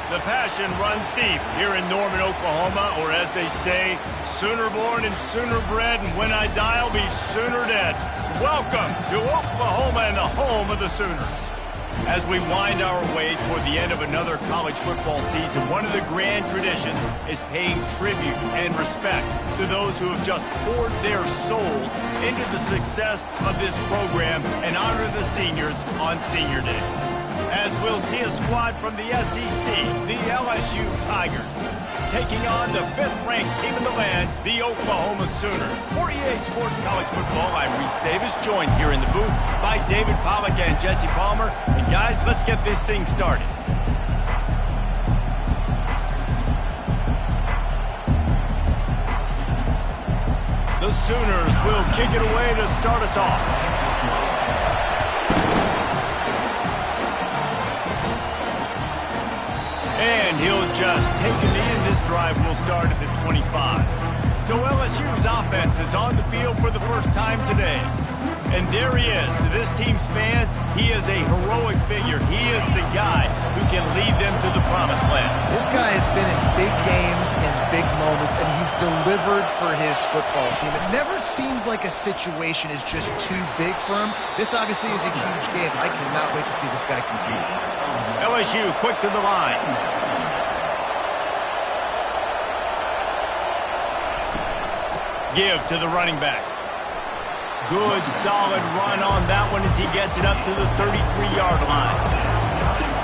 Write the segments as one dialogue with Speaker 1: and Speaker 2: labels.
Speaker 1: The passion runs deep here in Norman, Oklahoma, or as they say, sooner born and sooner bred, and when I die, I'll be sooner dead. Welcome to Oklahoma and the home of the Sooners. As we wind our way toward the end of another college football season, one of the grand traditions is paying tribute and respect to those who have just poured their souls into the success of this program and honor the seniors on Senior Day. As we'll see a squad from the SEC, the LSU Tigers, taking on the 5th-ranked team in the land, the Oklahoma Sooners. For EA Sports College Football, I'm Reese Davis, joined here in the booth by David Pollack and Jesse Palmer. And guys, let's get this thing started. The Sooners will kick it away to start us off. And he'll just take a knee, and this drive will start at the 25. So LSU's offense is on the field for the first time today. And there he is. To this team's fans, he is a heroic figure. He is the guy who can lead them to the promised land.
Speaker 2: This guy has been in big games, in big moments, and he's delivered for his football team. It never seems like a situation is just too big for him. This obviously is a huge game. I cannot wait to see this guy compete.
Speaker 1: LSU quick to the line. Give to the running back. Good, solid run on that one as he gets it up to the 33-yard line.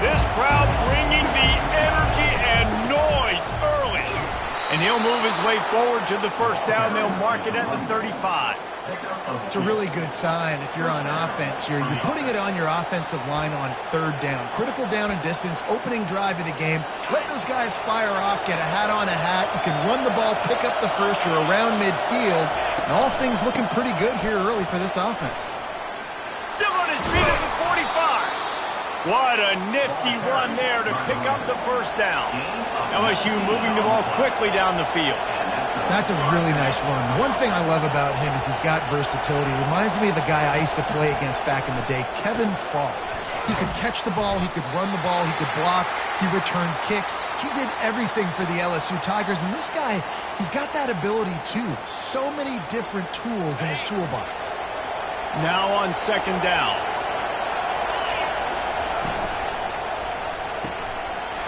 Speaker 1: This crowd bringing the energy and noise early. And he'll move his way forward to the first down. They'll mark it at the 35.
Speaker 2: It's a really good sign if you're on offense. You're putting it on your offensive line on 3rd down. Critical down and distance, opening drive of the game. Let those guys fire off, get a hat on a hat. You can run the ball, pick up the first. You're around midfield. And all things looking pretty good here early for this offense.
Speaker 1: Still on his feet at the 45. What a nifty run there to pick up the first down. LSU moving the ball quickly down the field.
Speaker 2: That's a really nice run. One thing I love about him is he's got versatility. Reminds me of a guy I used to play against back in the day, Kevin Falk. He could catch the ball, he could run the ball, he could block, he returned kicks. He did everything for the LSU Tigers, and this guy, he's got that ability too. So many different tools in his toolbox.
Speaker 1: Now on 2nd down.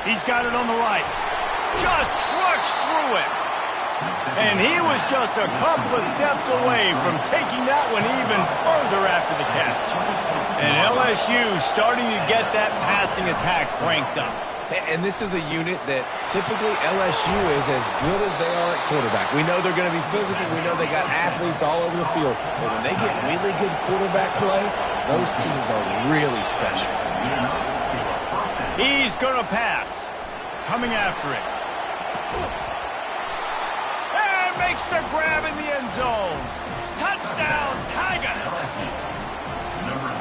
Speaker 1: He's got it on the right. Just trucks through it. And he was just a couple of steps away from taking that one even further after the catch. And LSU starting to get that passing attack cranked up.
Speaker 3: And this is a unit that typically LSU is as good as they are at quarterback. We know they're going to be physical. We know they got athletes all over the field. But when they get really good quarterback play, those teams are really special.
Speaker 1: He's going to pass. Coming after it. Makes the grab in the end zone. Touchdown, Tigers.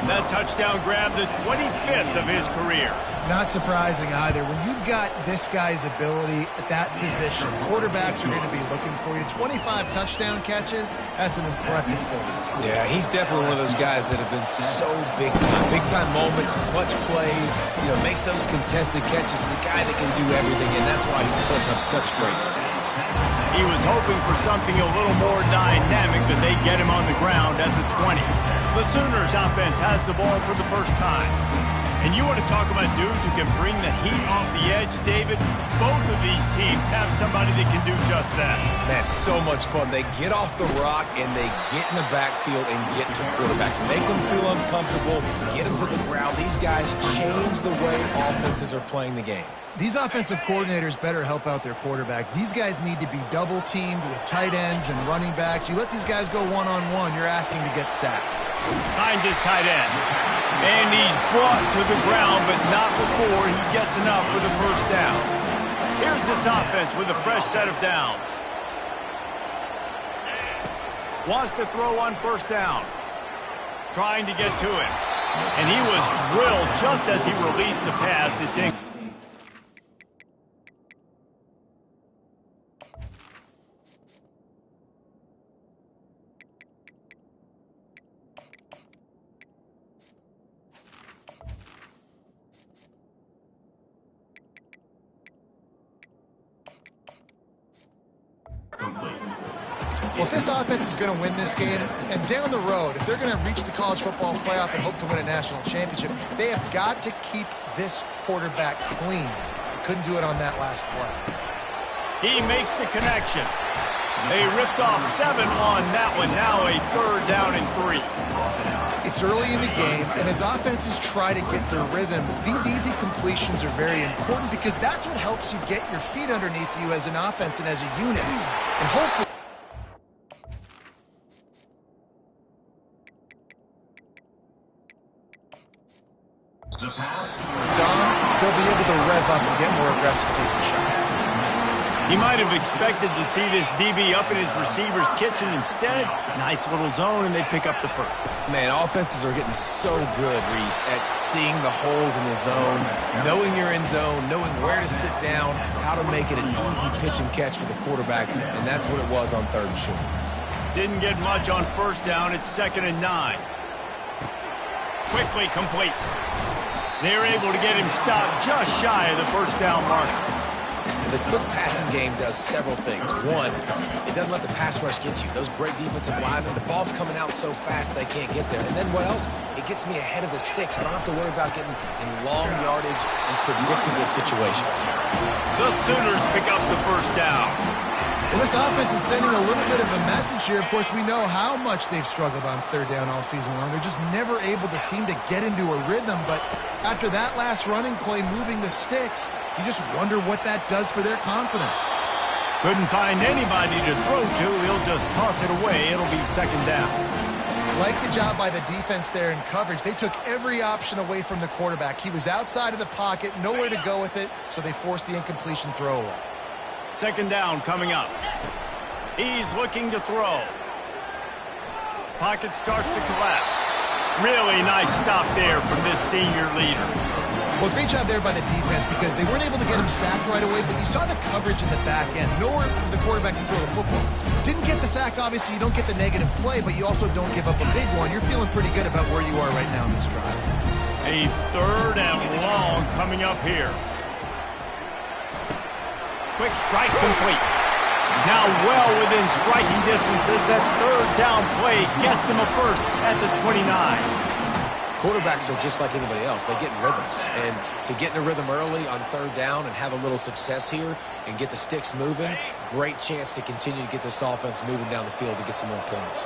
Speaker 1: That touchdown grab, the 25th of his career.
Speaker 2: Not surprising either. When you've got this guy's ability at that position, quarterbacks are going to be looking for you. 25 touchdown catches, that's an impressive figure.
Speaker 3: Yeah, he's definitely one of those guys that have been so big time. Big time moments, clutch plays, makes those contested catches. He's a guy that can do everything, and that's why he's putting up such great stats.
Speaker 1: He was hoping for something a little more dynamic, but they get him on the ground at the 20. The Sooners offense has the ball for the first time. And you want to talk about dudes who can bring the heat off the edge, David? Both of these teams have somebody that can do just that.
Speaker 3: That's so much fun. They get off the rock, and they get in the backfield and get to quarterbacks. Make them feel uncomfortable, get them to the ground. These guys change the way offenses are playing the game.
Speaker 2: These offensive coordinators better help out their quarterback. These guys need to be double-teamed with tight ends and running backs. You let these guys go one-on-one, you're asking to get sacked.
Speaker 1: Finds his tight end. And he's brought to the ground, but not before he gets enough for the first down. Here's this offense with a fresh set of downs. Wants to throw on first down. Trying to get to it. And he was drilled just as he released the pass. It didn't.
Speaker 2: Well, if this offense is going to win this game, and down the road, if they're going to reach the college football playoff and hope to win a national championship, they have got to keep this quarterback clean. They couldn't do it on that last play.
Speaker 1: He makes the connection. They ripped off 7 on that one. Now a 3rd down and 3.
Speaker 2: It's early in the game, and as offenses try to get their rhythm, these easy completions are very important because that's what helps you get your feet underneath you as an offense and as a unit. And hopefully, it's on, they'll be able to rev up and get more aggressive taking shots.
Speaker 1: He might have expected to see this DB up in his receiver's kitchen. Instead, nice little zone, and they pick up the first.
Speaker 3: Man, offenses are getting so good, Reese, at seeing the holes in the zone, knowing you're in zone, knowing where to sit down, how to make it an easy pitch and catch for the quarterback, and that's what it was on 3rd and short.
Speaker 1: Didn't get much on 1st down. It's 2nd and 9. Quickly complete. They're able to get him stopped just shy of the 1st down marker.
Speaker 3: The quick passing game does several things. One, it doesn't let the pass rush get you. Those great defensive linemen, the ball's coming out so fast they can't get there. And then what else? It gets me ahead of the sticks. I don't have to worry about getting in long yardage and predictable situations.
Speaker 1: The Sooners pick up the 1st down.
Speaker 2: Well, this offense is sending a little bit of a message here. Of course, we know how much they've struggled on 3rd down all season long. They're just never able to seem to get into a rhythm. But after that last running play, moving the sticks, you just wonder what that does for their confidence.
Speaker 1: Couldn't find anybody to throw to. He'll just toss it away. It'll be 2nd down.
Speaker 2: Like the job by the defense there in coverage. They took every option away from the quarterback. He was outside of the pocket, nowhere to go with it, so they forced the incompletion throw away.
Speaker 1: 2nd down coming up. He's looking to throw. Pocket starts to collapse. Really nice stop there from this senior leader.
Speaker 2: Well, great job there by the defense because they weren't able to get him sacked right away, but you saw the coverage in the back end. Nowhere for the quarterback to throw the football. Didn't get the sack, obviously. You don't get the negative play, but you also don't give up a big one. You're feeling pretty good about where you are right now in this drive.
Speaker 1: A 3rd and long coming up here. Quick strike complete. Now well within striking distance as that 3rd down play gets him a first at the 29.
Speaker 3: Quarterbacks are just like anybody else. They get in rhythms. And to get in a rhythm early on 3rd down and have a little success here and get the sticks moving, great chance to continue to get this offense moving down the field to get some more points.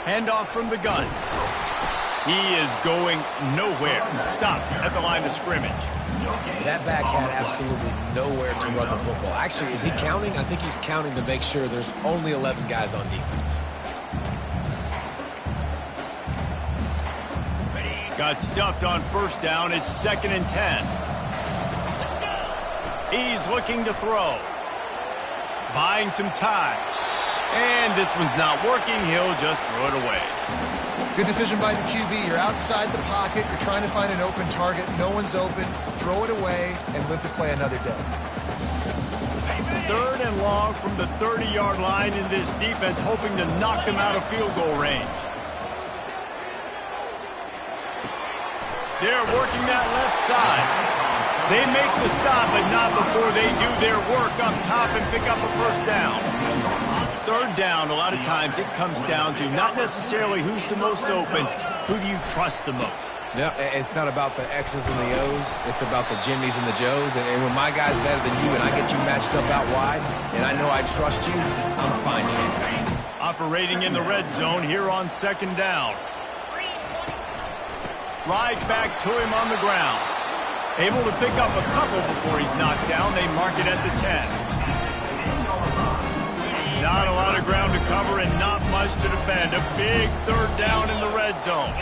Speaker 1: Handoff from the gun. He is going nowhere. Stop at the line of scrimmage.
Speaker 3: That back had absolutely nowhere to run the football. Actually, is he counting? I think he's counting to make sure there's only 11 guys on defense.
Speaker 1: Got stuffed on 1st down. It's 2nd and 10. He's looking to throw. Buying some time. And this one's not working. He'll just throw it away.
Speaker 2: Good decision by the QB. You're outside the pocket. You're trying to find an open target. No one's open. Throw it away and live to play another day.
Speaker 1: 3rd and long from the 30-yard line in this defense, hoping to knock them out of field goal range. They're working that left side. They make the stop, but not before they do their work up top and pick up a 1st down. 3rd down, a lot of times it comes down to not necessarily who's the most open, who do you trust the most?
Speaker 3: Yeah, it's not about the X's and the O's. It's about the Jimmies and the Joes. And when my guy's better than you and I get you matched up out wide and I know I trust you, I'm finding it.
Speaker 1: Operating in the red zone here on 2nd down. Right back to him on the ground. Able to pick up a couple before he's knocked down. They mark it at the 10. Not a lot of ground to cover and not much to defend. A big 3rd down in the red zone.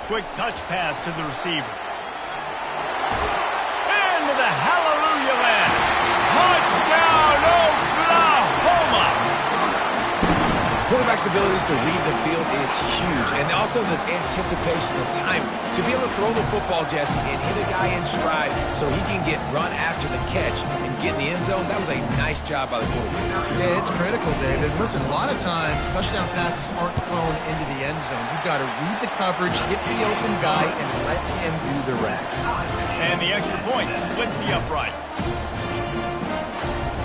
Speaker 1: Quick touch pass to the receiver. Into the hallelujah land. Touchdown, Oklahoma!
Speaker 3: quarterback's abilities to read the field is huge. And also the anticipation, the time to be able to throw the football, Jesse, and hit a guy in stride so he can get run after the catch and get in the end zone. That was a nice job by the quarterback.
Speaker 2: Yeah, it's critical, David. Listen, a lot of times touchdown passes aren't thrown into the end zone. You've got to read the coverage, hit the open guy, and let him do the rest.
Speaker 1: And the extra point splits the uprights.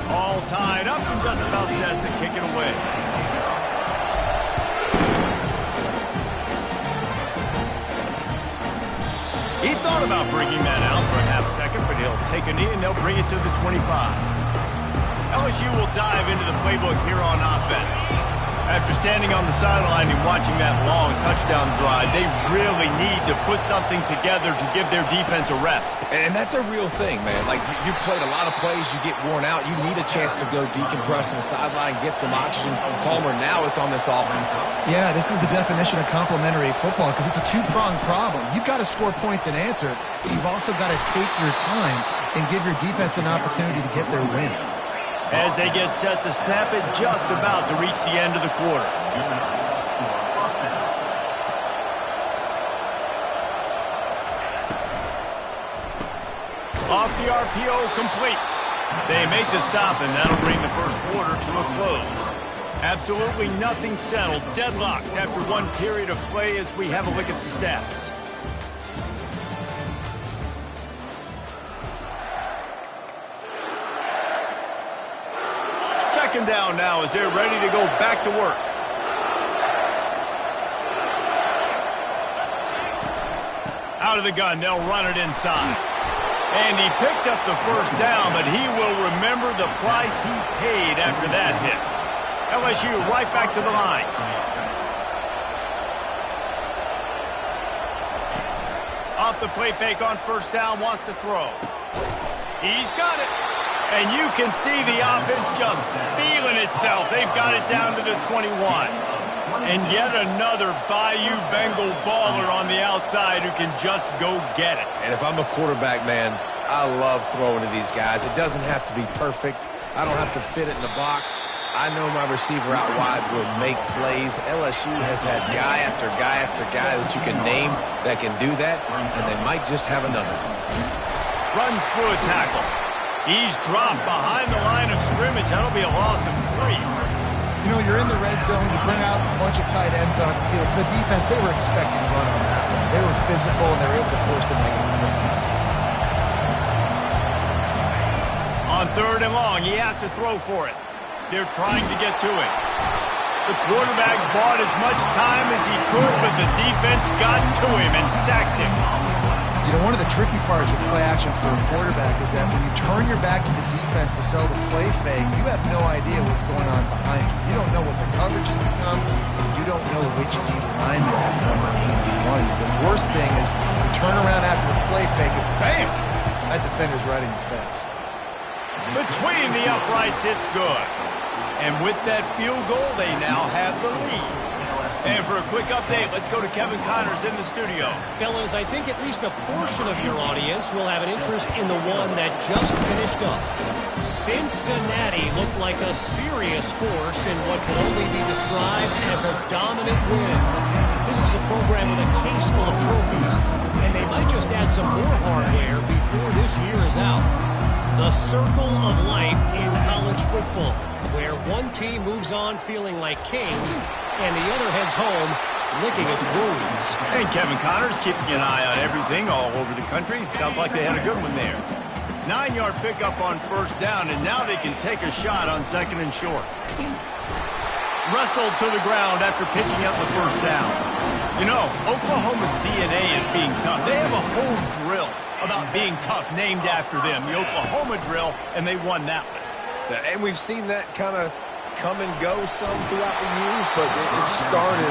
Speaker 1: All tied up and just about set to kick it away. He thought about bringing that out for a half second, but he'll take a knee and they'll bring it to the 25. LSU will dive into the playbook here on offense. After standing on the sideline and watching that long touchdown drive, they really need to put something together to give their defense a rest.
Speaker 3: And that's a real thing, man. Like, you played a lot of plays, you get worn out. You need a chance to go decompress on the sideline, get some oxygen. Palmer, now it's on this offense.
Speaker 2: Yeah, this is the definition of complementary football because it's a two-pronged problem. You've got to score points and answer, but you've also got to take your time and give your defense an opportunity to get their win.
Speaker 1: As they get set to snap it, just about to reach the end of the quarter. Off the RPO, complete. They make the stop, and that'll bring the first quarter to a close. Absolutely nothing settled, deadlocked after one period of play as we have a look at the stats. Second down now as they're ready to go back to work. Out of the gun, they'll run it inside. And he picks up the first down, but he will remember the price he paid after that hit. LSU right back to the line. Off the play fake on first down, wants to throw. He's got it. And you can see the offense just feeling itself. They've got it down to the 21. And yet another Bayou Bengal baller on the outside who can just go get it.
Speaker 3: And if I'm a quarterback, man, I love throwing to these guys. It doesn't have to be perfect. I don't have to fit it in the box. I know my receiver out wide will make plays. LSU has had guy after guy after guy that you can name that can do that, and they might just have another.
Speaker 1: Runs through a tackle. He's dropped behind the line of scrimmage. That'll be a loss of 3.
Speaker 2: You know, you're in the red zone. You bring out a bunch of tight ends on the field. So the defense, they were expecting to run on that one. They were physical, and they were able to force the negative play.
Speaker 1: On third and long, he has to throw for it. They're trying to get to it. The quarterback bought as much time as he could, but the defense got to him and sacked him.
Speaker 2: You know, one of the tricky parts with play action for a quarterback is that when you turn your back to the defense to sell the play fake, you have no idea what's going on behind you. You don't know what the coverage has become, and you don't know which D lineman that number runs. The worst thing is you turn around after the play fake and bam! That defender's right in your face.
Speaker 1: Between the uprights, it's good. And with that field goal, they now have the lead. And for a quick update, let's go to Kevin Connors in the studio.
Speaker 4: Fellas, I think at least a portion of your audience will have an interest in the one that just finished up. Cincinnati looked like a serious force in what can only be described as a dominant win. This is a program with a case full of trophies, and they might just add some more hardware before this year is out. The circle of life in college football, where one team moves on feeling like kings, and the other heads home licking its wounds.
Speaker 1: And Kevin Connors keeping an eye on everything all over the country. Sounds like they had a good one there. 9-yard pickup on first down, and now they can take a shot on second and short. Wrestled to the ground after picking up the first down. You know, Oklahoma's DNA is being tough. They have a whole drill about being tough named after them, the Oklahoma drill, and they won that one.
Speaker 3: And we've seen that kind of come and go some throughout the years, but it started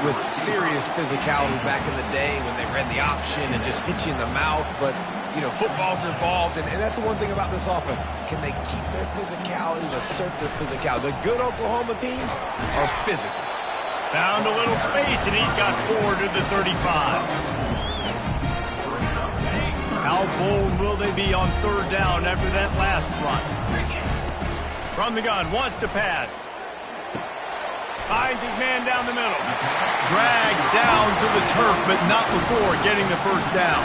Speaker 3: with serious physicality back in the day when they ran the option and just hit you in the mouth. But, you know, football's involved, and that's the one thing about this offense. Can they keep their physicality and assert their physicality? The good Oklahoma teams are physical.
Speaker 1: Found a little space, and he's got 4 to the 35. How bold will they be on third down after that last run? From the gun, wants to pass. Finds his man down the middle. Dragged down to the turf, but not before getting the first down.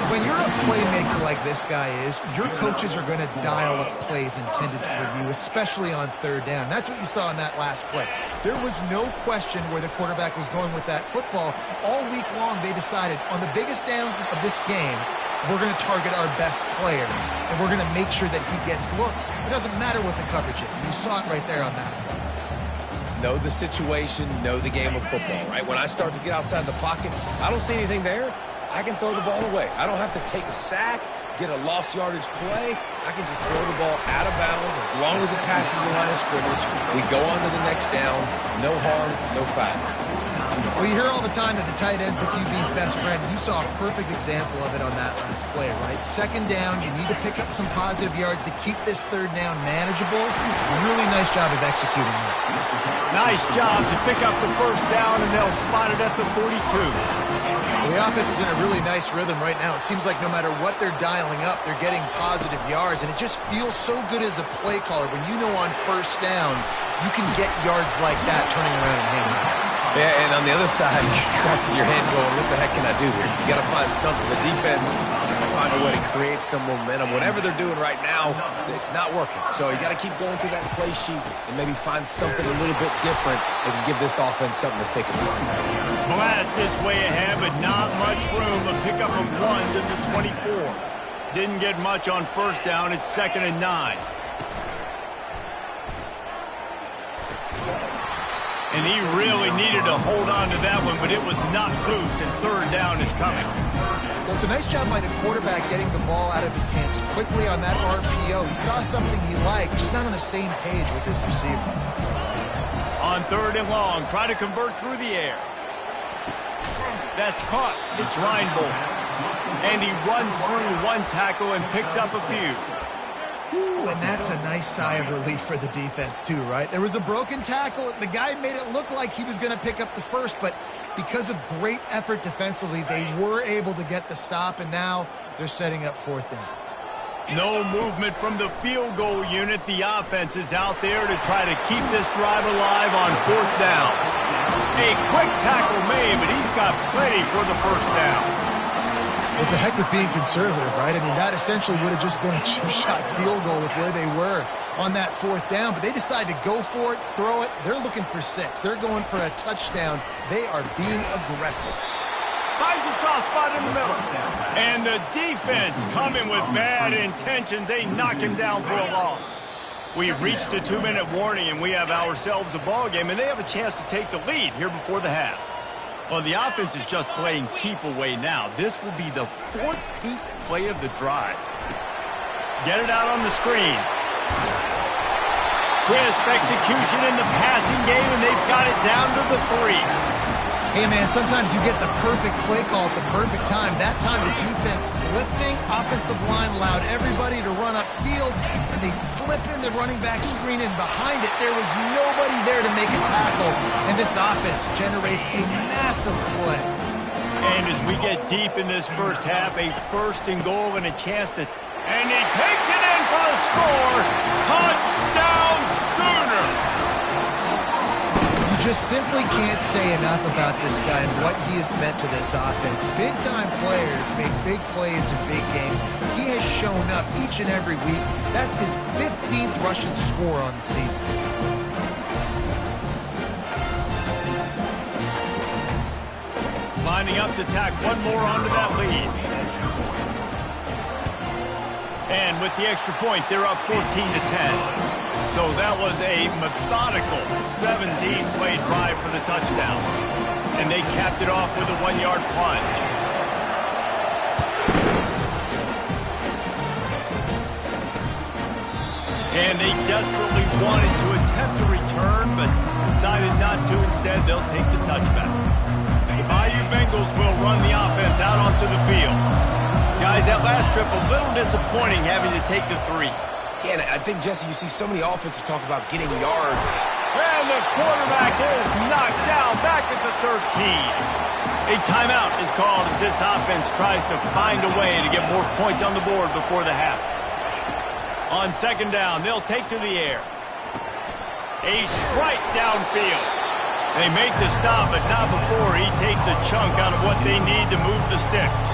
Speaker 2: When you're a playmaker like this guy is, your coaches are going to dial up plays intended for you, especially on third down. That's what you saw in that last play. There was no question where the quarterback was going with that football. All week long, they decided on the biggest downs of this game, we're going to target our best player, and we're going to make sure that he gets looks. It doesn't matter what the coverage is. You saw it right there on that play.
Speaker 3: Know the situation, know the game of football, right? When I start to get outside the pocket, I don't see anything there. I can throw the ball away. I don't have to take a sack, get a lost yardage play. I can just throw the ball out of bounds as long as it passes the line of scrimmage. We go on to the next down. No harm, no foul.
Speaker 2: Well, you hear all the time that the tight end's the QB's best friend. You saw a perfect example of it on that last play, right? Second down, you need to pick up some positive yards to keep this third down manageable. Really nice job of executing that.
Speaker 1: Nice job to pick up the first down, and they'll spot it at the 42.
Speaker 2: Well, the offense is in a really nice rhythm right now. It seems like no matter what they're dialing up, they're getting positive yards, and it just feels so good as a play caller when you know on first down you can get yards like that turning around and handing it.
Speaker 3: Yeah, and on the other side, you're scratching your head going, what the heck can I do here? You got to find something. The defense is going to find a way to create some momentum. Whatever they're doing right now, it's not working. So you got to keep going through that play sheet and maybe find something a little bit different that can give this offense something to think about.
Speaker 1: Blast is way ahead, but not much room. A pickup of 1 to the 24. Didn't get much on first down. It's 2nd and 9. And he really needed to hold on to that one, but it was not loose, and third down is coming.
Speaker 2: Well, it's a nice job by the quarterback getting the ball out of his hands quickly on that RPO. He saw something he liked, just not on the same page with his receiver.
Speaker 1: On 3rd and long, try to convert through the air. That's caught. It's Reinbold. And he runs through one tackle and picks up a few.
Speaker 2: Ooh, and that's a nice sigh of relief for the defense, too, right? There was a broken tackle. The guy made it look like he was going to pick up the first, but because of great effort defensively, they were able to get the stop, and now they're setting up 4th down.
Speaker 1: No movement from the field goal unit. The offense is out there to try to keep this drive alive on 4th down. A quick tackle made, but he's got plenty for the first down.
Speaker 2: It's a heck with being conservative, right? I mean, that essentially would have just been a chip shot field goal with where they were on that 4th down, but they decide to go for it, throw it. They're looking for 6. They're going for a touchdown. They are being aggressive.
Speaker 1: Finds a soft spot in the middle. And the defense coming with bad intentions. They knock him down for a loss. We've reached the 2-minute warning, and we have ourselves a ball game, and they have a chance to take the lead here before the half. Well, the offense is just playing keep away now. This will be the 14th play of the drive. Get it out on the screen. Crisp execution in the passing game, and they've got it down to the 3.
Speaker 2: Hey, man, sometimes you get the perfect play call at the perfect time. That time the defense blitzing, offensive line allowed everybody to run upfield, and they slip in the running back screen, and behind it there was nobody there to make a tackle, and this offense generates a massive play.
Speaker 1: And as we get deep in this first half, a 1st and goal and a chance to... And he takes it in for the score. Touchdown Sooners!
Speaker 2: Just simply can't say enough about this guy and what he has meant to this offense. Big-time players make big plays in big games. He has shown up each and every week. That's his 15th rushing score on the season.
Speaker 1: Lining up to tack one more onto that lead. And with the extra point, they're up 14-10. So that was a methodical 17-play drive for the touchdown. And they capped it off with a 1-yard plunge. And they desperately wanted to attempt a return, but decided not to. Instead, they'll take the touchback. The Bayou Bengals will run the offense out onto the field. Guys, that last trip, a little disappointing having to take the 3.
Speaker 3: Yeah, I think, Jesse, you see so many offenses talk about getting yards.
Speaker 1: And the quarterback is knocked down back at the 13. A timeout is called as this offense tries to find a way to get more points on the board before the half. On 2nd down, they'll take to the air. A strike downfield. They make the stop, but not before he takes a chunk out of what they need to move the sticks.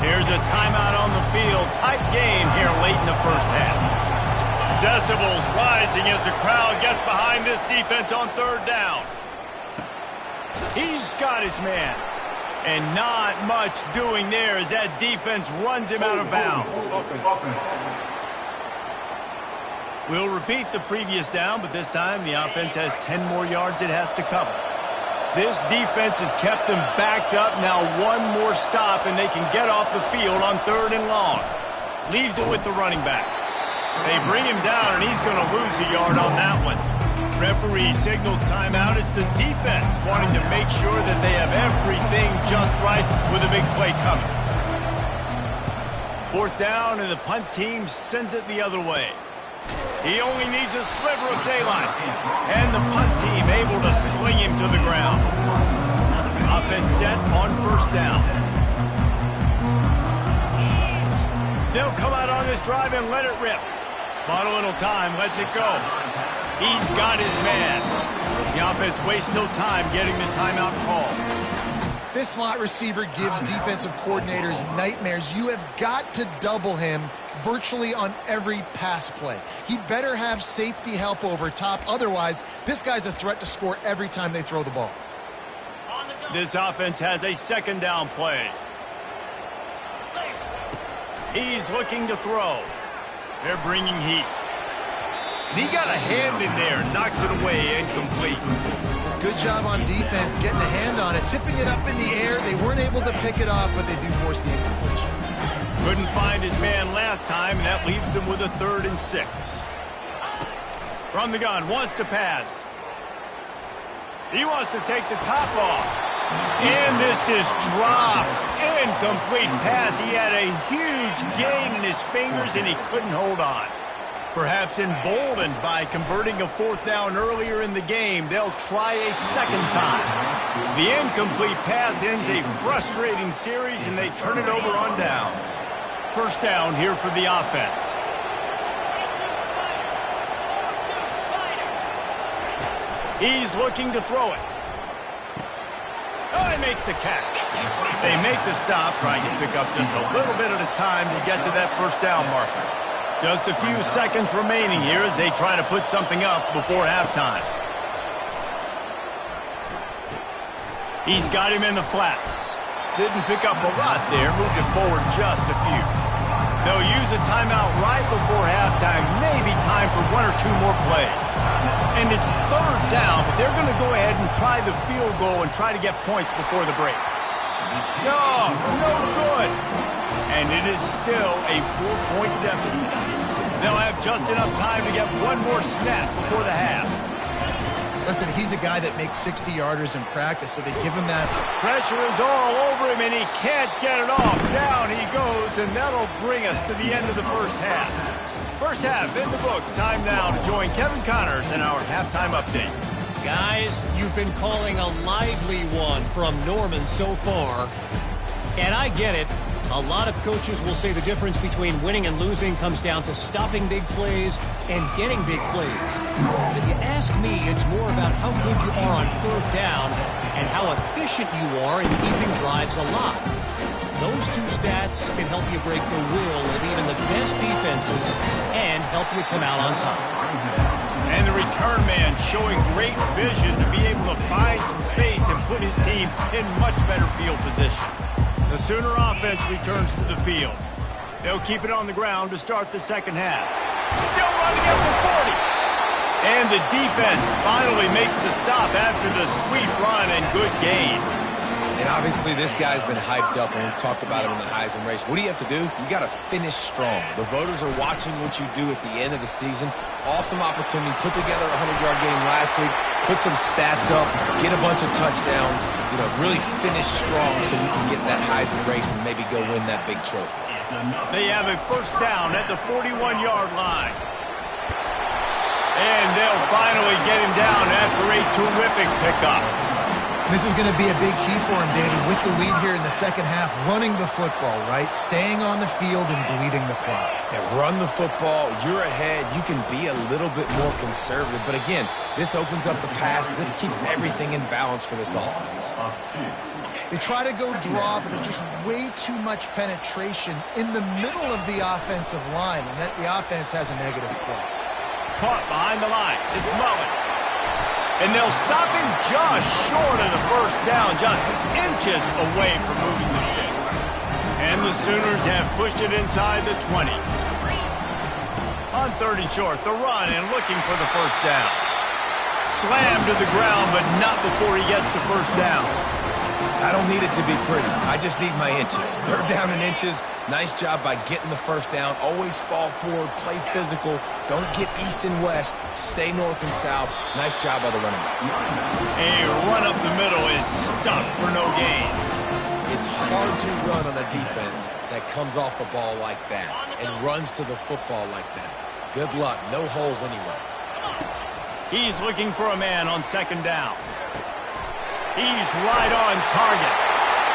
Speaker 1: Here's a timeout on the field. Tight game here late in the first half. Decibels rising as the crowd gets behind this defense on third down. He's got his man. And not much doing there as that defense runs him out of bounds. We'll repeat the previous down, but this time the offense has 10 more yards it has to cover. This defense has kept them backed up. Now one more stop, and they can get off the field on third and long. Leaves it with the running back. They bring him down, and he's going to lose a yard on that one. Referee signals timeout. It's the defense wanting to make sure that they have everything just right with a big play coming. Fourth down, and the punt team sends it the other way. He only needs a sliver of daylight. And the punt team able to sling him to the ground. Offense set on first down. They'll come out on this drive and let it rip. Bought a little time, lets it go. He's got his man. The offense wastes no time getting the timeout call.
Speaker 2: This slot receiver gives defensive coordinators nightmares. You have got to double him virtually on every pass play. He better have safety help over top. Otherwise, this guy's a threat to score every time they throw the ball.
Speaker 1: This offense has a second down play. He's looking to throw. They're bringing heat. And he got a hand in there, knocks it away, incomplete.
Speaker 2: Good job on defense getting a hand on it, tipping it up in the air. They weren't able to pick it off, but they do force the incompletion.
Speaker 1: Couldn't find his man last time, and that leaves them with a 3rd and 6. From the gun, wants to pass. He wants to take the top off. And this is dropped. Incomplete pass. He had a huge gain in his fingers, and he couldn't hold on. Perhaps emboldened by converting a 4th down earlier in the game, they'll try a second time. The incomplete pass ends a frustrating series, and they turn it over on downs. First down here for the offense. He's looking to throw it. Oh, he makes the catch. They make the stop, trying to pick up just a little bit at a time to get to that first down marker. Just a few seconds remaining here as they try to put something up before halftime. He's got him in the flat. Didn't pick up a lot there, moved it forward just a few. They'll use a timeout right before halftime, maybe time for 1 or 2 more plays. And it's third down, but they're going to go ahead and try the field goal and try to get points before the break. No good. And it is still a 4-point deficit. They'll have just enough time to get one more snap before the half.
Speaker 2: Listen, he's a guy that makes 60-yarders in practice, so they give him that.
Speaker 1: Pressure is all over him, and he can't get it off. Down he goes, and that'll bring us to the end of the first half. First half in the books. Time now to join Kevin Connors in our halftime update.
Speaker 4: Guys, you've been calling a lively one from Norman so far. And I get it. A lot of coaches will say the difference between winning and losing comes down to stopping big plays and getting big plays. But if you ask me, it's more about how good you are on third down and how efficient you are in keeping drives alive. Those 2 stats can help you break the will of even the best defenses and help you come out on top.
Speaker 1: And the return man showing great vision to be able to find some space and put his team in much better field position. The Sooner offense returns to the field. They'll keep it on the ground to start the second half. Still running at the 40. And the defense finally makes the stop after the sweet run and good gain.
Speaker 3: And obviously this guy's been hyped up, and we've talked about him in the Heisman race. What do you have to do? You got to finish strong. The voters are watching what you do at the end of the season. Awesome opportunity. Put together a 100-yard game last week. Put some stats up. Get a bunch of touchdowns. Really finish strong so you can get that Heisman race and maybe go win that big trophy.
Speaker 1: They have a first down at the 41-yard line. And they'll finally get him down after a terrific pickup.
Speaker 2: This is going to be a big key for him, David, with the lead here in the second half, running the football, right? Staying on the field and bleeding the clock.
Speaker 3: Yeah, run the football. You're ahead. You can be a little bit more conservative. But again, this opens up the pass. This keeps everything in balance for this offense.
Speaker 2: They try to go draw, but there's just way too much penetration in the middle of the offensive line, and that the offense has a negative play.
Speaker 1: Caught behind the line. It's Mullins. And they'll stop him just short of the first down, just inches away from moving the sticks. And the Sooners have pushed it inside the 20. On 3rd and short, the run and looking for the first down. Slammed to the ground, but not before he gets the first down.
Speaker 3: I don't need it to be pretty. I just need my inches. 3rd down in inches. Nice job by getting the first down. Always fall forward, play physical. Don't get east and west. Stay north and south. Nice job by the running back.
Speaker 1: A run up the middle is stuffed for no gain.
Speaker 3: It's hard to run on a defense that comes off the ball like that and runs to the football like that. Good luck. No holes anywhere.
Speaker 1: He's looking for a man on 2nd down. He's right on target.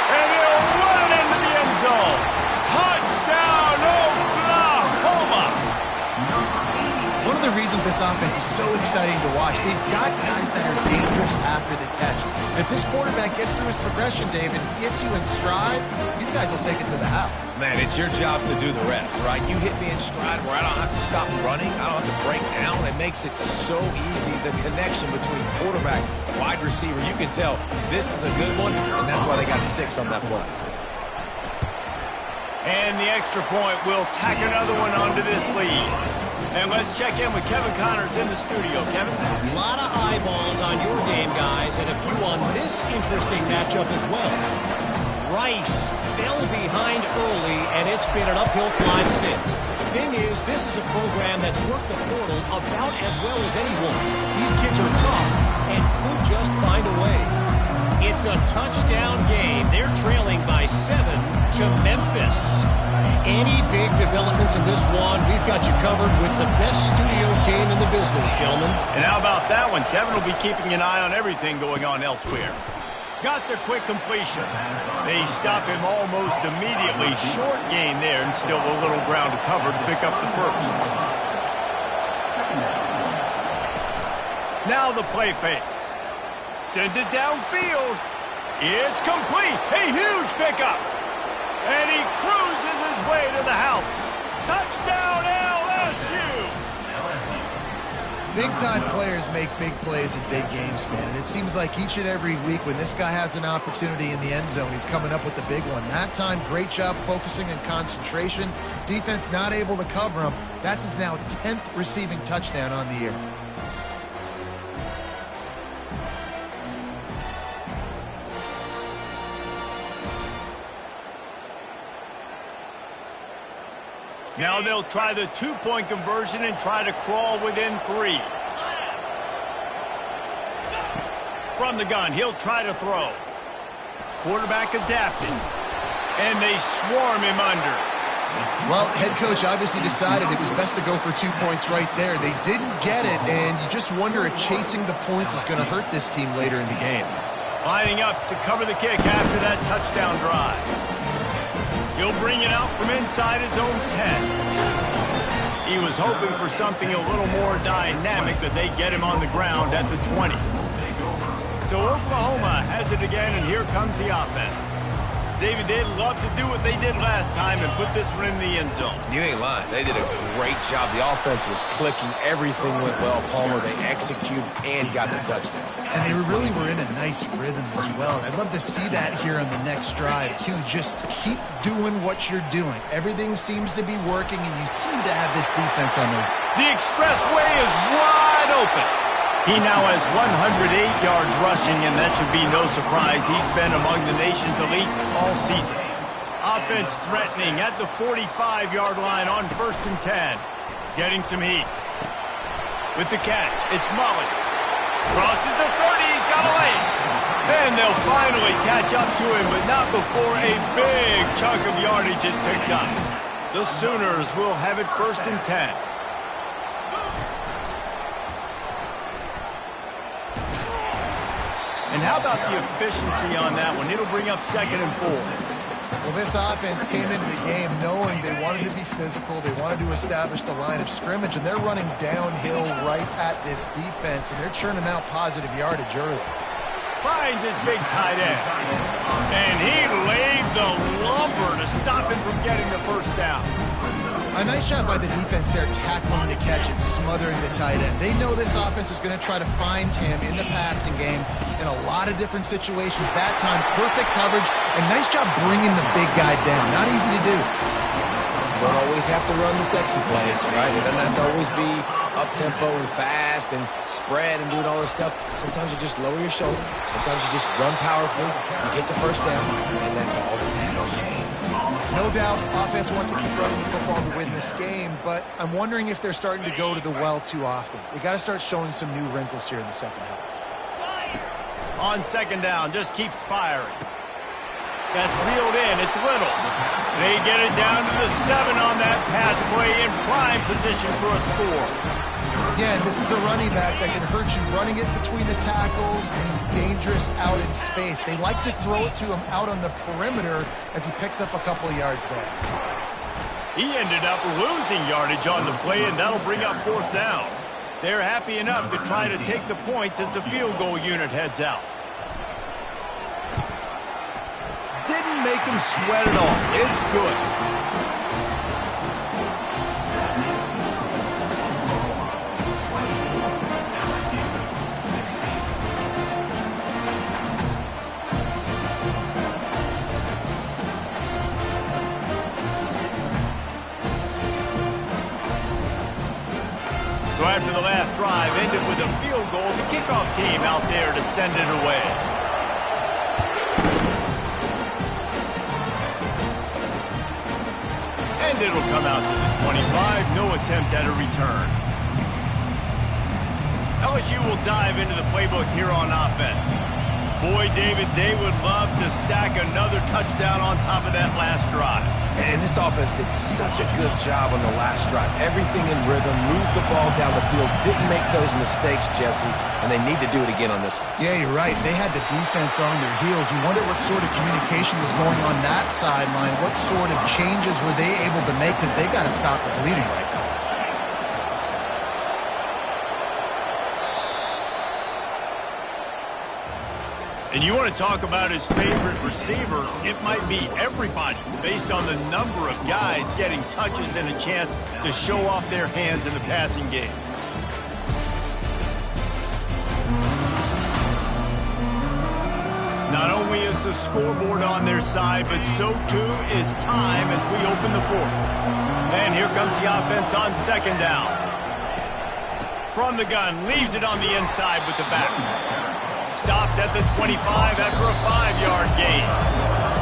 Speaker 1: And he'll run it into the end zone. Touchdown, Oklahoma!
Speaker 2: One of the reasons this offense is so exciting to watch, they've got guys that are dangerous after the catch. And if this quarterback gets through his progression, David, gets you in stride, these guys will take it to the house.
Speaker 3: Man, it's your job to do the rest, right? You hit me in stride where I don't have to stop running. I don't have to break down. It makes it so easy. The connection between quarterback and wide receiver, you can tell this is a good one, and that's why they got 6 on that play.
Speaker 1: And the extra point will tack another one onto this lead. And let's check in with Kevin Connors in the studio. Kevin?
Speaker 4: A lot of eyeballs on your game, guys, and a few on this interesting matchup as well. Rice fell behind early, and it's been an uphill climb since. Thing is, this is a program that's worked the portal about as well as anyone. These kids are tough and could just find a way. It's a touchdown game. They're trailing by 7 to Memphis. Any big developments in this one, we've got you covered with the best studio team in the business, gentlemen.
Speaker 1: And how about that one? Kevin will be keeping an eye on everything going on elsewhere. Got the quick completion. They stop him almost immediately. Short gain there, and still a little ground to cover to pick up the first. Now the play fake. Sends it downfield. It's complete. A huge pickup. And he cruises his way to the house. Touchdown, LSU!
Speaker 2: Big-time players make big plays in big games, man. And it seems like each and every week when this guy has an opportunity in the end zone, he's coming up with the big one. That time, great job focusing and concentration. Defense not able to cover him. That's his now 10th receiving touchdown on the year.
Speaker 1: Now they'll try the two-point conversion and try to crawl within 3. From the gun, he'll try to throw. Quarterback adapting. And they swarm him under.
Speaker 2: Well, head coach obviously decided it was best to go for 2 points right there. They didn't get it, and you just wonder if chasing the points is going to hurt this team later in the game.
Speaker 1: Lining up to cover the kick after that touchdown drive. He'll bring it out from inside his own 10. He was hoping for something a little more dynamic, that they get him on the ground at the 20. So Oklahoma has it again, and here comes the offense. David, they'd love to do what they did last time and put this one in the end zone.
Speaker 3: You ain't lying. They did a great job. The offense was clicking. Everything went well. Palmer, they executed and got the touchdown.
Speaker 2: And they really were in a nice rhythm as well. And I'd love to see that here on the next drive, too. Just keep doing what you're doing. Everything seems to be working, and you seem to have this defense on
Speaker 1: The expressway is wide open. He now has 108 yards rushing, and that should be no surprise. He's been among the nation's elite all season. Offense threatening at the 45-yard line on 1st and 10. Getting some heat. With the catch, it's Mullins. Crosses the 30, he's got a lane. Then they'll finally catch up to him, but not before a big chunk of yardage is picked up. The Sooners will have it 1st and 10. And how about the efficiency on that one? It'll bring up 2nd and 4.
Speaker 2: Well, this offense came into the game knowing they wanted to be physical, they wanted to establish the line of scrimmage, and they're running downhill right at this defense, and they're churning out positive yardage early.
Speaker 1: Finds his big tight end. And he laid the lumber to stop him from getting the first down.
Speaker 2: A nice job by the defense there tackling the catch and smothering the tight end. They know this offense is going to try to find him in the passing game in a lot of different situations. That time, perfect coverage, and nice job bringing the big guy down. Not easy to do.
Speaker 3: You don't always have to run the sexy plays, right? It doesn't have to always be up-tempo and fast and spread and doing all this stuff. Sometimes you just lower your shoulder. Sometimes you just run powerfully. You get the first down, and that's all that matters.
Speaker 2: No doubt, offense wants to keep running the football to win this game, but I'm wondering if they're starting to go to the well too often. They got to start showing some new wrinkles here in the second half.
Speaker 1: On second down, just keeps firing. That's reeled in. It's Little. They get it down to the 7 on that pass play in prime position for a score.
Speaker 2: Again, this is a running back that can hurt you running it between the tackles, and he's dangerous out in space. They like to throw it to him out on the perimeter as he picks up a couple of yards there.
Speaker 1: He ended up losing yardage on the play, and that'll bring up fourth down. They're happy enough to try to take the points as the field goal unit heads out. Didn't make him sweat at all. It's good. So after the last drive ended with a field goal, the kickoff team out there to send it away. And it'll come out to the 25. No attempt at a return. LSU will dive into the playbook here on offense. Boy, David, they would love to stack another touchdown on top of that last drive.
Speaker 3: And this offense did such a good job on the last drive. Everything in rhythm, moved the ball down the field, didn't make those mistakes, Jesse, and they need to do it again on this one.
Speaker 2: Yeah, you're right. They had the defense on their heels. You wonder what sort of communication was going on that sideline. What sort of changes were they able to make, because they got to stop the bleeding right now.
Speaker 1: And you want to talk about his favorite receiver, it might be everybody based on the number of guys getting touches and a chance to show off their hands in the passing game. Not only is the scoreboard on their side, but so too is time as we open the fourth. And here comes the offense on second down. From the gun, leaves it on the inside with the back. Stopped at the 25 after a 5-yard gain.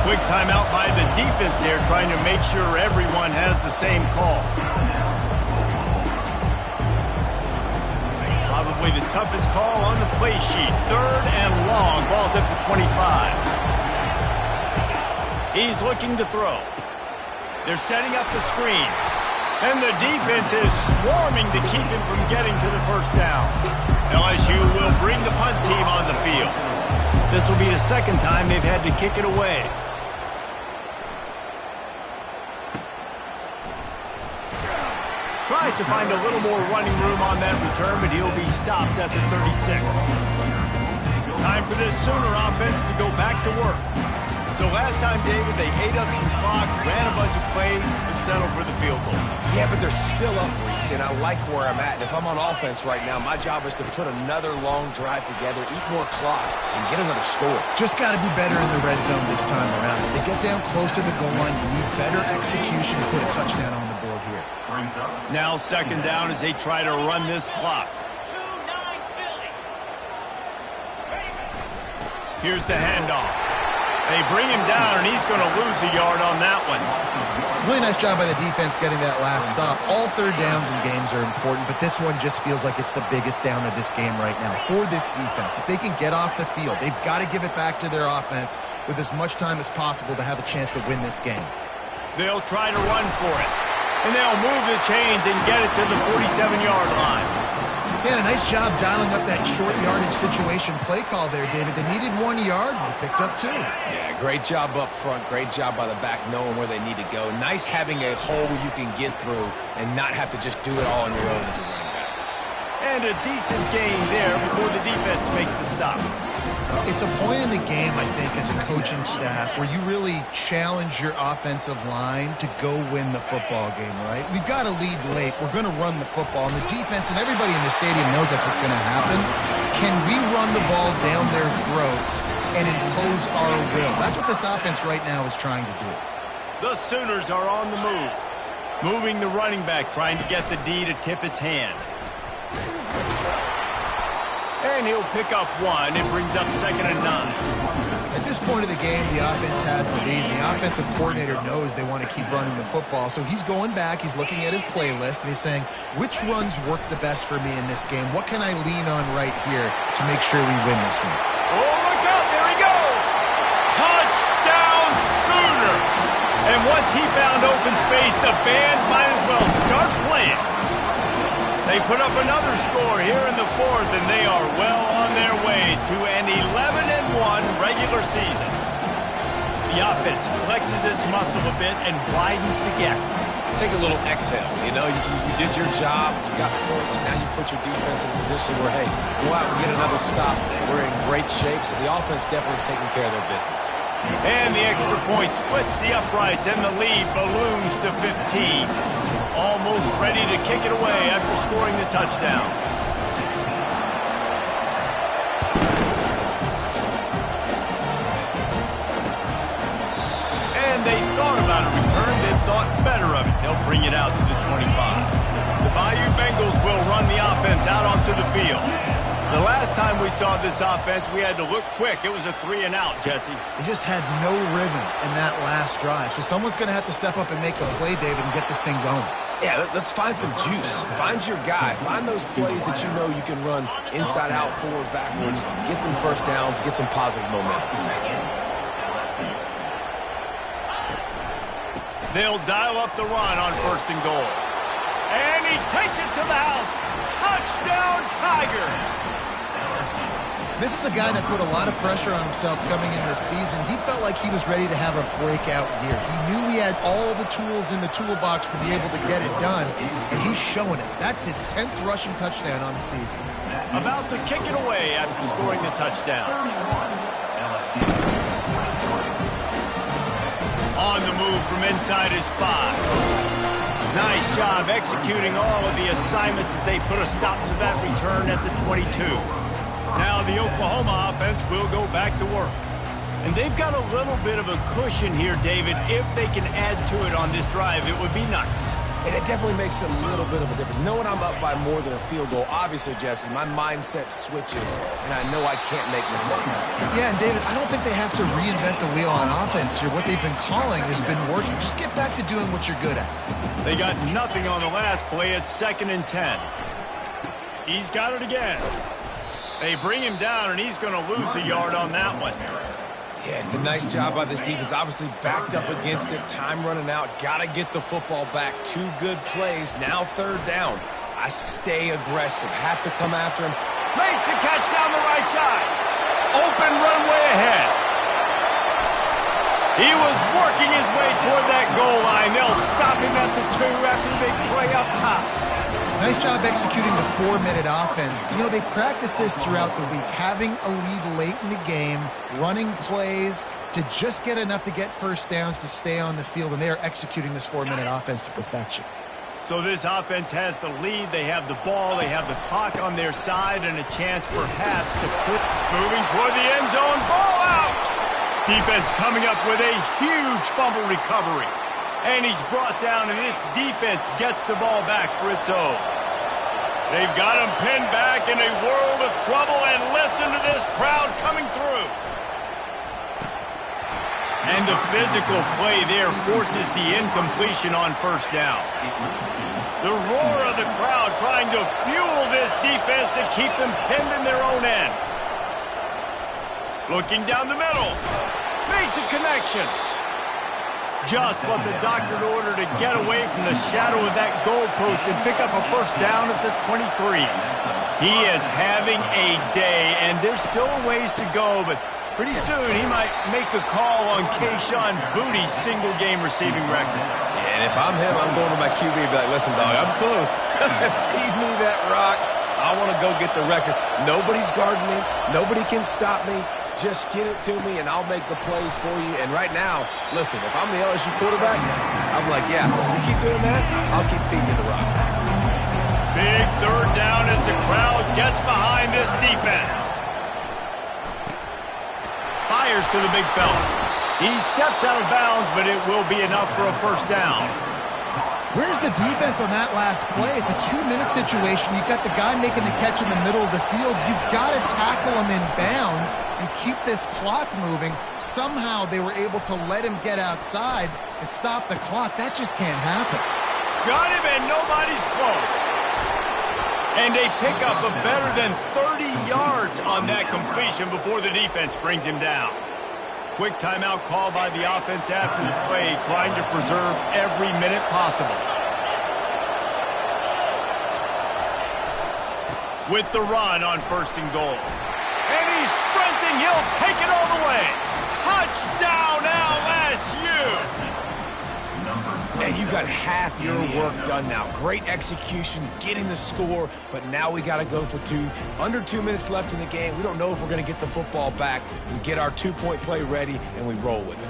Speaker 1: Quick timeout by the defense there, trying to make sure everyone has the same call. Probably the toughest call on the play sheet. Third and long. Ball's at the 25. He's looking to throw. They're setting up the screen. And the defense is swarming to keep him from getting to the first down. LSU will bring the punt team on the field. This will be the second time they've had to kick it away. Tries to find a little more running room on that return, but he'll be stopped at the 36. Time for this Sooner offense to go back to work. So last time, David, they ate up some clock, ran a bunch of plays, but settled for the field goal.
Speaker 3: Yeah, but they're still up, Reese, and I like where I'm at. And if I'm on offense right now, my job is to put another long drive together, eat more clock, and get another score.
Speaker 2: Just got to be better in the red zone this time around. If they get down close to the goal line, you need better execution to put a touchdown on the board here.
Speaker 1: Now second down as they try to run this clock. Here's the handoff. They bring him down, and he's going to lose a yard on that one.
Speaker 2: Really nice job by the defense getting that last stop. All third downs in games are important, but this one just feels like it's the biggest down of this game right now for this defense. If they can get off the field, they've got to give it back to their offense with as much time as possible to have a chance to win this game.
Speaker 1: They'll try to run for it, and they'll move the chains and get it to the 47-yard line.
Speaker 2: Yeah, a nice job dialing up that short yardage situation play call there, David. They needed 1 yard, and they picked up 2.
Speaker 3: Yeah, great job up front. Great job by the back knowing where they need to go. Nice having a hole you can get through and not have to just do it all on your own as a running back.
Speaker 1: And a decent gain there before the defense makes the stop.
Speaker 2: It's a point in the game, I think, as a coaching staff where you really challenge your offensive line to go win the football game, right? We've got to lead late. We're going to run the football. And the defense and everybody in the stadium knows that's what's going to happen. Can we run the ball down their throats and impose our will? That's what this offense right now is trying to do.
Speaker 1: The Sooners are on the move. Moving the running back, trying to get the D to tip its hand. And he'll pick up 1. It brings up 2nd and 9.
Speaker 2: At this point of the game, the offense has the lead. The offensive coordinator knows they want to keep running the football. So he's going back. He's looking at his playlist, and he's saying, which runs work the best for me in this game? What can I lean on right here to make sure we win this one?
Speaker 1: Oh, look out. There he goes. Touchdown, Sooners. And once he found open space, the band might as well start playing. They put up another score here in the 4th, and they are well on their way to an 11-1 regular season. The offense flexes its muscle a bit and widens the gap.
Speaker 3: Take a little exhale. You know, you did your job. You got points. Now you put your defense in a position where, hey, go out and get another stop. We're in great shape, so the offense definitely taking care of their business.
Speaker 1: And the extra point splits the uprights, and the lead balloons to 15. Almost ready to kick it away after scoring the touchdown. And they thought about a return, then thought better of it. They'll bring it out to the 25. The Bayou Bengals will run the offense out onto the field. The last time we saw this offense, we had to look quick. It was a 3-and-out, Jesse.
Speaker 2: They just had no rhythm in that last drive. So someone's going to have to step up and make a play, David, and get this thing going.
Speaker 3: Yeah, let's find some juice. Find your guy. Find those plays that you know you can run inside out, forward, backwards. Get some first downs. Get some positive momentum.
Speaker 1: They'll dial up the run on 1st and goal. And he takes it to the house. Touchdown, Tigers!
Speaker 2: This is a guy that put a lot of pressure on himself coming in this season. He felt like he was ready to have a breakout year. He knew he had all the tools in the toolbox to be able to get it done, and he's showing it. That's his 10th rushing touchdown on the season.
Speaker 1: About to kick it away after scoring the touchdown. On the move from inside his 5. Nice job executing all of the assignments as they put a stop to that return at the 22. Now the Oklahoma offense will go back to work. And they've got a little bit of a cushion here, David. If they can add to it on this drive, it would be nice.
Speaker 3: And it definitely makes a little bit of a difference. Knowing I'm up by more than a field goal, obviously, Jesse, my mindset switches, and I know I can't make mistakes.
Speaker 2: Yeah, and David, I don't think they have to reinvent the wheel on offense here. What they've been calling has been working. Just get back to doing what you're good at.
Speaker 1: They got nothing on the last play. It's 2nd and 10. He's got it again. They bring him down, and he's going to lose a yard on that one.
Speaker 3: Yeah, it's a nice job by this defense. Obviously backed up against it. Time running out. Got to get the football back. 2 good plays. Now 3rd down. I stay aggressive. Have to come after him.
Speaker 1: Makes the catch down the right side. Open runway ahead. He was working his way toward that goal line. They'll stop him at the 2 after the big play up top.
Speaker 2: Nice job executing the 4-minute offense. You know, they practice this throughout the week, having a lead late in the game, running plays to just get enough to get first downs to stay on the field, and they are executing this 4-minute offense to perfection.
Speaker 1: So this offense has the lead. They have the ball. They have the clock on their side and a chance perhaps to put moving toward the end zone. Ball out! Defense coming up with a huge fumble recovery. And he's brought down, and this defense gets the ball back for its own. They've got him pinned back in a world of trouble, and listen to this crowd coming through. And the physical play there forces the incompletion on 1st down. The roar of the crowd trying to fuel this defense to keep them pinned in their own end. Looking down the middle. Makes a connection. Just what the doctor ordered to get away from the shadow of that goalpost and pick up a first down at the 23. He is having a day, and there's still a ways to go, but pretty soon he might make a call on Kayshon Boutte's single-game receiving record.
Speaker 3: And if I'm him, I'm going to my QB and be like, listen, dog, I'm close. Feed me that rock. I want to go get the record. Nobody's guarding me. Nobody can stop me. Just get it to me, and I'll make the plays for you. And right now, listen, if I'm the LSU quarterback, I'm like, yeah, you keep doing that, I'll keep feeding you the rock.
Speaker 1: Big third down as the crowd gets behind this defense. Fires to the big fella. He steps out of bounds, but it will be enough for a first down.
Speaker 2: Where's the defense on that last play? It's a 2-minute situation. You've got the guy making the catch in the middle of the field. You've got to tackle him in bounds and keep this clock moving. Somehow they were able to let him get outside and stop the clock. That just can't happen.
Speaker 1: Got him, and nobody's close. And a pickup of better than 30 yards on that completion before the defense brings him down. Quick timeout call by the offense after the play, trying to preserve every minute possible. With the run on 1st and goal. And he's sprinting. He'll take it all the way. Touchdown, LSU!
Speaker 3: And you got half your work done now. Great execution, getting the score, but now we got to go for 2. Under 2 minutes left in the game. We don't know if we're going to get the football back. We get our 2-point play ready, and we roll with it.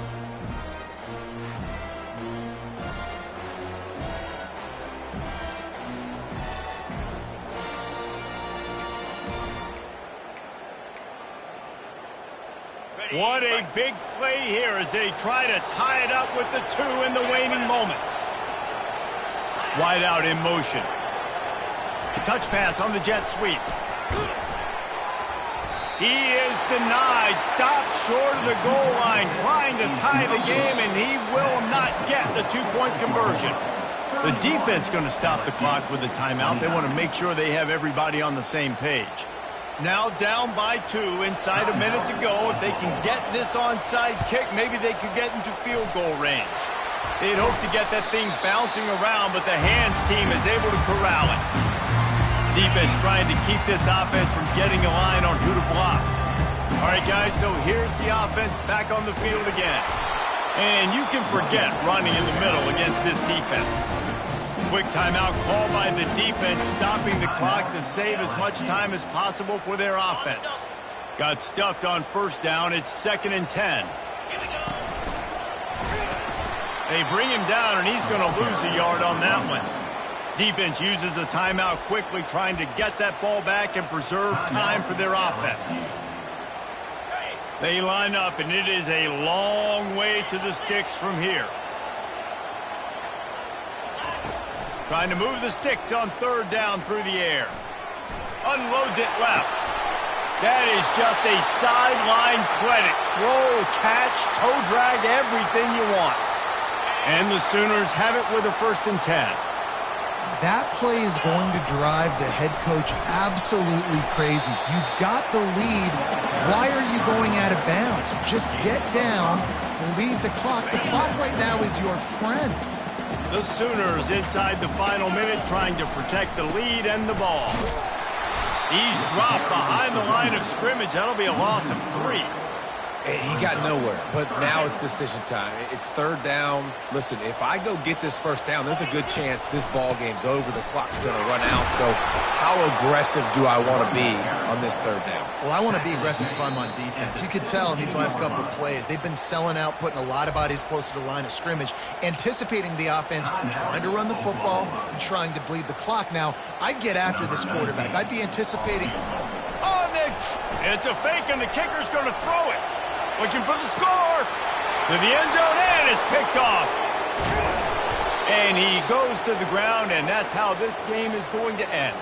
Speaker 1: What a big play here as they try to tie it up with the 2 in the waning moments. Wide out in motion. Touch pass on the jet sweep. He is denied. Stopped short of the goal line, trying to tie the game, and he will not get the 2-point conversion. The defense going to stop the clock with a timeout. They want to make sure they have everybody on the same page. Now down by 2, inside a minute to go. If they can get this onside kick, maybe they could get into field goal range. They'd hope to get that thing bouncing around, but the hands team is able to corral it. Defense trying to keep this offense from getting a line on who to block. All right, guys, so here's the offense back on the field again. And you can forget running in the middle against this defense. Quick timeout call by the defense, stopping the clock to save as much time as possible for their offense. Got stuffed on 1st down. It's 2nd and 10. They bring him down, and he's going to lose a yard on that one. Defense uses a timeout quickly, trying to get that ball back and preserve time for their offense. They line up, and it is a long way to the sticks from here. Trying to move the sticks on 3rd down through the air. Unloads it left. That is just a sideline credit. Throw, catch, toe drag, everything you want. And the Sooners have it with a 1st and 10.
Speaker 2: That play is going to drive the head coach absolutely crazy. You've got the lead. Why are you going out of bounds? Just get down, lead the clock. The clock right now is your friend.
Speaker 1: The Sooners inside the final minute trying to protect the lead and the ball. He's dropped behind the line of scrimmage. That'll be a loss of 3.
Speaker 3: He got nowhere, but now it's decision time. It's 3rd down. Listen, if I go get this 1st down, there's a good chance this ball game's over. The clock's going to run out. So how aggressive do I want to be on this 3rd down?
Speaker 2: Well, I want to be aggressive from on defense. You could tell in these last couple of plays, they've been selling out, putting a lot of bodies close to the line of scrimmage, anticipating the offense, trying to run the football, and trying to bleed the clock. Now, I'd get after this quarterback. I'd be anticipating.
Speaker 1: Oh, it's a fake, and the kicker's going to throw it. Looking for the score. To the end zone, and it's picked off. And he goes to the ground, and that's how this game is going to end.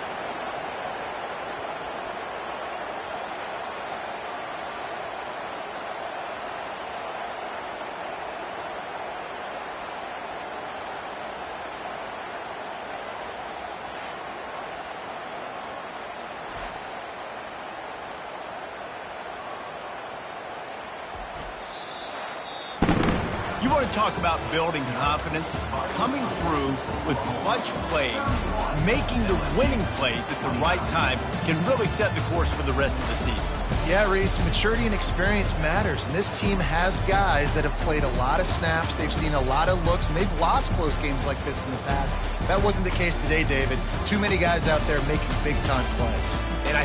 Speaker 1: You want to talk about building confidence? Coming through with clutch plays, making the winning plays at the right time can really set the course for the rest of the season.
Speaker 2: Yeah, Reese, maturity and experience matters, and this team has guys that have played a lot of snaps, they've seen a lot of looks, and they've lost close games like this in the past. That wasn't the case today, David. Too many guys out there making big-time plays.
Speaker 3: And I